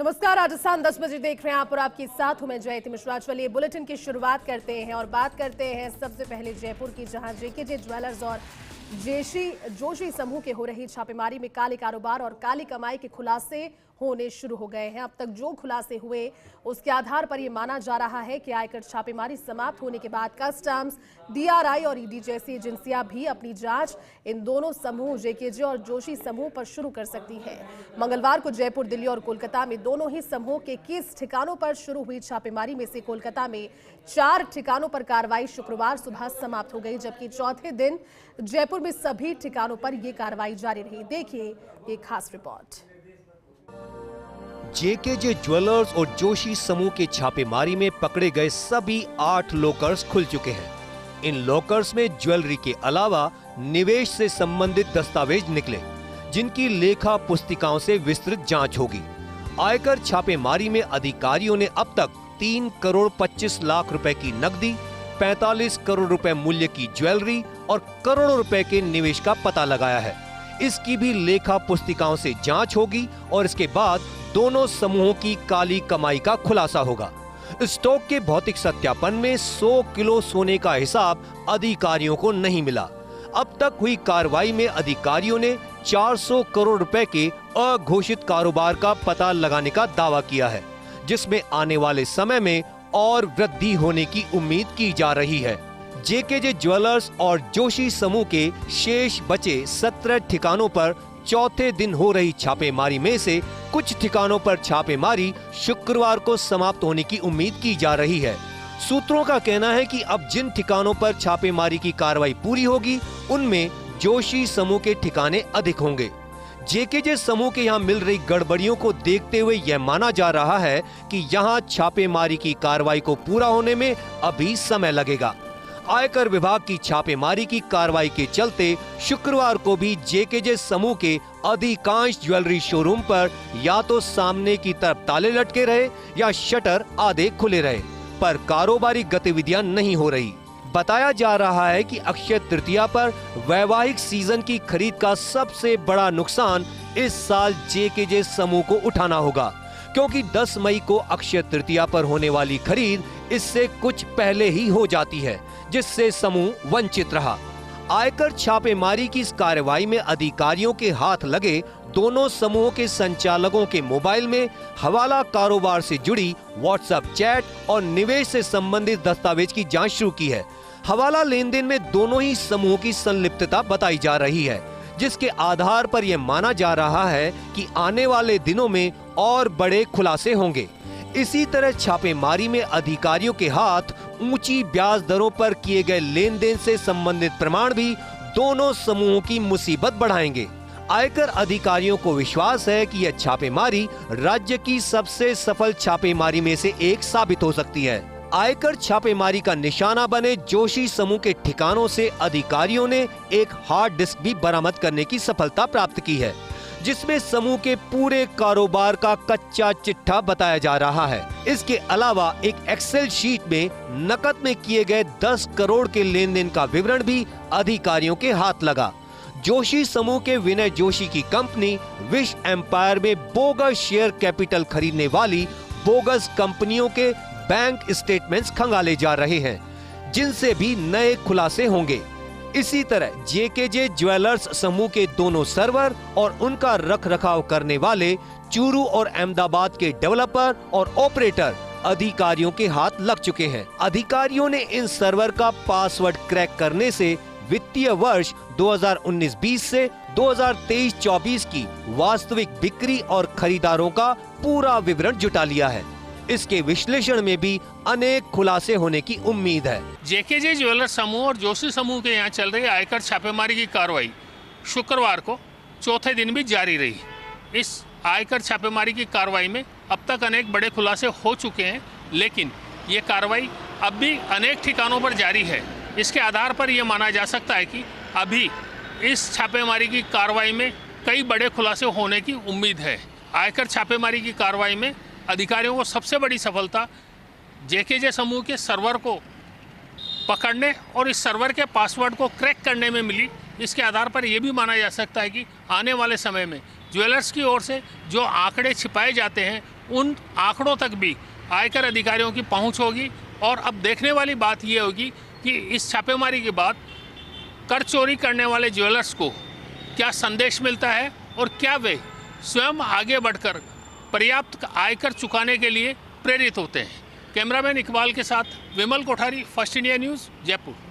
नमस्कार, राजस्थान 10 बजे देख रहे हैं आप और आपके साथ हूं मैं जयति मिश्रा। चलिए बुलेटिन की शुरुआत करते हैं और बात करते हैं सबसे पहले जयपुर की, जहां जेकेजे ज्वेलर्स और जोशी समूह के हो रही छापेमारी में काले कारोबार और काली कमाई के खुलासे होने शुरू हो गए हैं। अब तक जो खुलासे हुए उसके आधार पर यह माना जा रहा है कि आयकर छापेमारी समाप्त होने के बाद कस्टम्स, डीआरआई और ईडी जैसी एजेंसियां भी अपनी जांच इन दोनों समूह जेकेजे और जोशी समूह पर शुरू कर सकती है। मंगलवार को जयपुर, दिल्ली और कोलकाता में दोनों ही समूह के 21 ठिकानों पर शुरू हुई छापेमारी में से कोलकाता में 4 ठिकानों पर कार्रवाई शुक्रवार सुबह समाप्त हो गई, जबकि चौथे दिन जयपुर में सभी ठिकानों पर यह कार्रवाई जारी रही। देखिए ये खास रिपोर्ट। जेकेजे ज्वेलर्स और जोशी समूह के छापेमारी में पकड़े गए सभी 8 लॉकर्स खुल चुके हैं। इन लॉकर्स में ज्वेलरी के अलावा निवेश से संबंधित दस्तावेज निकले, जिनकी लेखा पुस्तिकाओं से विस्तृत जांच होगी। आयकर छापेमारी में अधिकारियों ने अब तक 3 करोड़ 25 लाख रुपए की नकदी, 45 करोड़ रुपए मूल्य की ज्वेलरी और करोड़ों रुपए के निवेश का पता लगाया है। इसकी भी लेखा पुस्तिकाओं से जांच होगी और इसके बाद दोनों समूहों की काली कमाई का खुलासा होगा। स्टॉक के भौतिक सत्यापन में 100 किलो सोने का हिसाब अधिकारियों को नहीं मिला। अब तक हुई कार्रवाई में अधिकारियों ने 400 करोड़ रुपए के अघोषित कारोबार का पता लगाने का दावा किया है, जिसमें आने वाले समय में और वृद्धि होने की उम्मीद की जा रही है। जेकेजे ज्वेलर्स और जोशी समूह के शेष बचे 17 ठिकानों पर चौथे दिन हो रही छापेमारी में से कुछ ठिकानों पर छापेमारी शुक्रवार को समाप्त होने की उम्मीद की जा रही है। सूत्रों का कहना है कि अब जिन ठिकानों पर छापेमारी की कार्रवाई पूरी होगी, उनमें जोशी समूह के ठिकाने अधिक होंगे। जेकेजे समूह के यहाँ मिल रही गड़बड़ियों को देखते हुए यह माना जा रहा है कि यहाँ छापेमारी की कार्रवाई को पूरा होने में अभी समय लगेगा। आयकर विभाग की छापेमारी की कार्रवाई के चलते शुक्रवार को भी जेकेजे समूह के अधिकांश ज्वेलरी शोरूम पर या तो सामने की तरफ ताले लटके रहे या शटर आधे खुले रहे, पर कारोबारी गतिविधियां नहीं हो रही। बताया जा रहा है कि अक्षय तृतीया पर वैवाहिक सीजन की खरीद का सबसे बड़ा नुकसान इस साल जेकेजे समूह को उठाना होगा, क्योंकि 10 मई को अक्षय तृतीया पर होने वाली खरीद इससे कुछ पहले ही हो जाती है, जिससे समूह वंचित रहा। आयकर छापेमारी की इस कार्रवाई में अधिकारियों के हाथ लगे दोनों समूहों के संचालकों के मोबाइल में हवाला कारोबार से जुड़ी व्हाट्सएप चैट और निवेश से संबंधित दस्तावेज की जांच शुरू की है। हवाला लेन देन में दोनों ही समूहों की संलिप्तता बताई जा रही है, जिसके आधार पर यह माना जा रहा है कि आने वाले दिनों में और बड़े खुलासे होंगे। इसी तरह छापेमारी में अधिकारियों के हाथ ऊंची ब्याज दरों पर किए गए लेन देन से संबंधित प्रमाण भी दोनों समूहों की मुसीबत बढ़ाएंगे। आयकर अधिकारियों को विश्वास है कि यह छापेमारी राज्य की सबसे सफल छापेमारी में से एक साबित हो सकती है। आयकर छापेमारी का निशाना बने जोशी समूह के ठिकानों से अधिकारियों ने एक हार्ड डिस्क भी बरामद करने की सफलता प्राप्त की है, जिसमें समूह के पूरे कारोबार का कच्चा चिट्ठा बताया जा रहा है। इसके अलावा एक एक्सेल शीट में नकद में किए गए 10 करोड़ के लेन देन का विवरण भी अधिकारियों के हाथ लगा। जोशी समूह के विनय जोशी की कंपनी विश एम्पायर में बोगस शेयर कैपिटल खरीदने वाली बोगस कंपनियों के बैंक स्टेटमेंट्स खंगाले जा रहे हैं, जिनसे भी नए खुलासे होंगे। इसी तरह जेकेजे ज्वेलर्स समूह के दोनों सर्वर और उनका रखरखाव करने वाले चूरू और अहमदाबाद के डेवलपर और ऑपरेटर अधिकारियों के हाथ लग चुके हैं। अधिकारियों ने इन सर्वर का पासवर्ड क्रैक करने से वित्तीय वर्ष 2019-20 से 2023-24 की वास्तविक बिक्री और खरीदारों का पूरा विवरण जुटा लिया है। इसके विश्लेषण में भी अनेक खुलासे होने की उम्मीद है। जेकेजे ज्वेलर्स समूह और जोशी समूह के यहाँ चल रही आयकर छापेमारी की कार्रवाई शुक्रवार को चौथे दिन भी जारी रही। इस आयकर छापेमारी की कार्रवाई में अब तक अनेक बड़े खुलासे हो चुके हैं, लेकिन ये कार्रवाई अब भी अनेक ठिकानों पर जारी है। इसके आधार पर यह माना जा सकता है कि अभी इस छापेमारी की कार्रवाई में कई बड़े खुलासे होने की उम्मीद है। आयकर छापेमारी की कार्रवाई में अधिकारियों को सबसे बड़ी सफलता जेकेजे समूह के सर्वर को पकड़ने और इस सर्वर के पासवर्ड को क्रैक करने में मिली। इसके आधार पर यह भी माना जा सकता है कि आने वाले समय में ज्वेलर्स की ओर से जो आंकड़े छिपाए जाते हैं उन आंकड़ों तक भी आयकर अधिकारियों की पहुंच होगी। और अब देखने वाली बात ये होगी कि इस छापेमारी के बाद कर चोरी करने वाले ज्वेलर्स को क्या संदेश मिलता है और क्या वे स्वयं आगे बढ़कर पर्याप्त आयकर चुकाने के लिए प्रेरित होते हैं। कैमरामैन इकबाल के साथ Vimal Kothari, first India news, Jaipur.